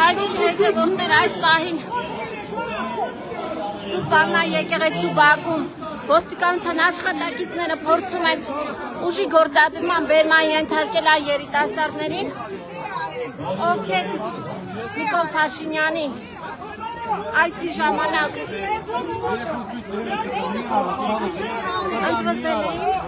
Հարգելի հետևորդներ, այս պահին Սուրբաննա եկեղեցու բակում ոստիկանության աշխատակիցները փորձում են ուժի գործադրման բերման ենթարկել այն երիտասարդներին, ովքեր Նիկոլ Փաշինյանի այցի ժամանակ ընդվզել էին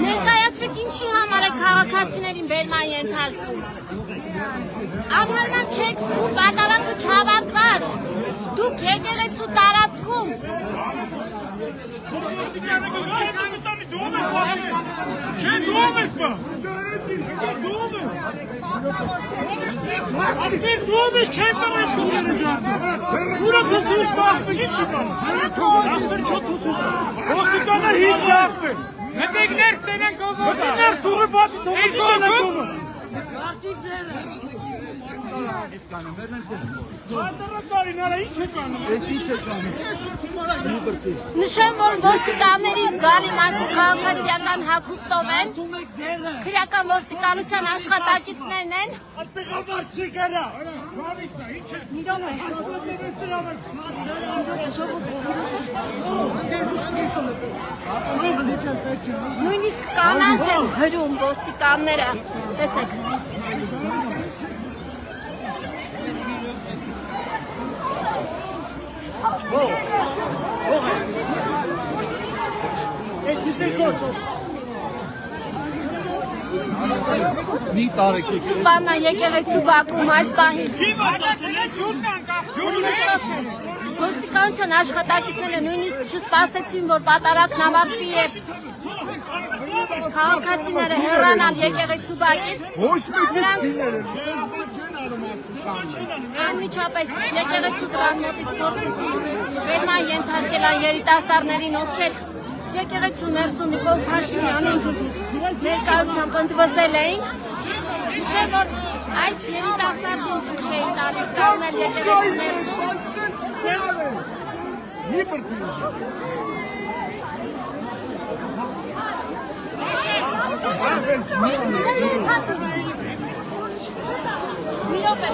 ներկայացեք ինչի համար է քաղաքացիներին բերման ենթարկում։ Անհարմար չեք զգում, պատարանքը չավարտված, դուք եկեղեցու տարածքում Նշեմ, որ ոստիկանների զգալի մասը քաղաքացիական հագուստով են, քրեական ոստիկանության աշխատակիցներն են։ Նույնիսկ կանանց են հրում ոստիկանները, տեսեք։ Սուրբաննա եկեղեցու բակում այս պահին ոստիկանության աշխատակիցները նույնիսկ չսպասեցին, որ պատարագն ավարտվի եւ քաղաքացիները հեռանան եկեղեցու բակից։ Անմիջապես եկեղեցու դռան մոտից փորձեցին բերման ենթարկել այն երիտասարդներին, ովքեր եկեղեցու ներսում Նիկոլ Փաշինյանին ներկայությամբ ընդվզել էին։ Նշեմ, որ այս երիտասարդին թույլ չէին տալիս կանգնել եկեղեցու ներսում։ Մի րոպե։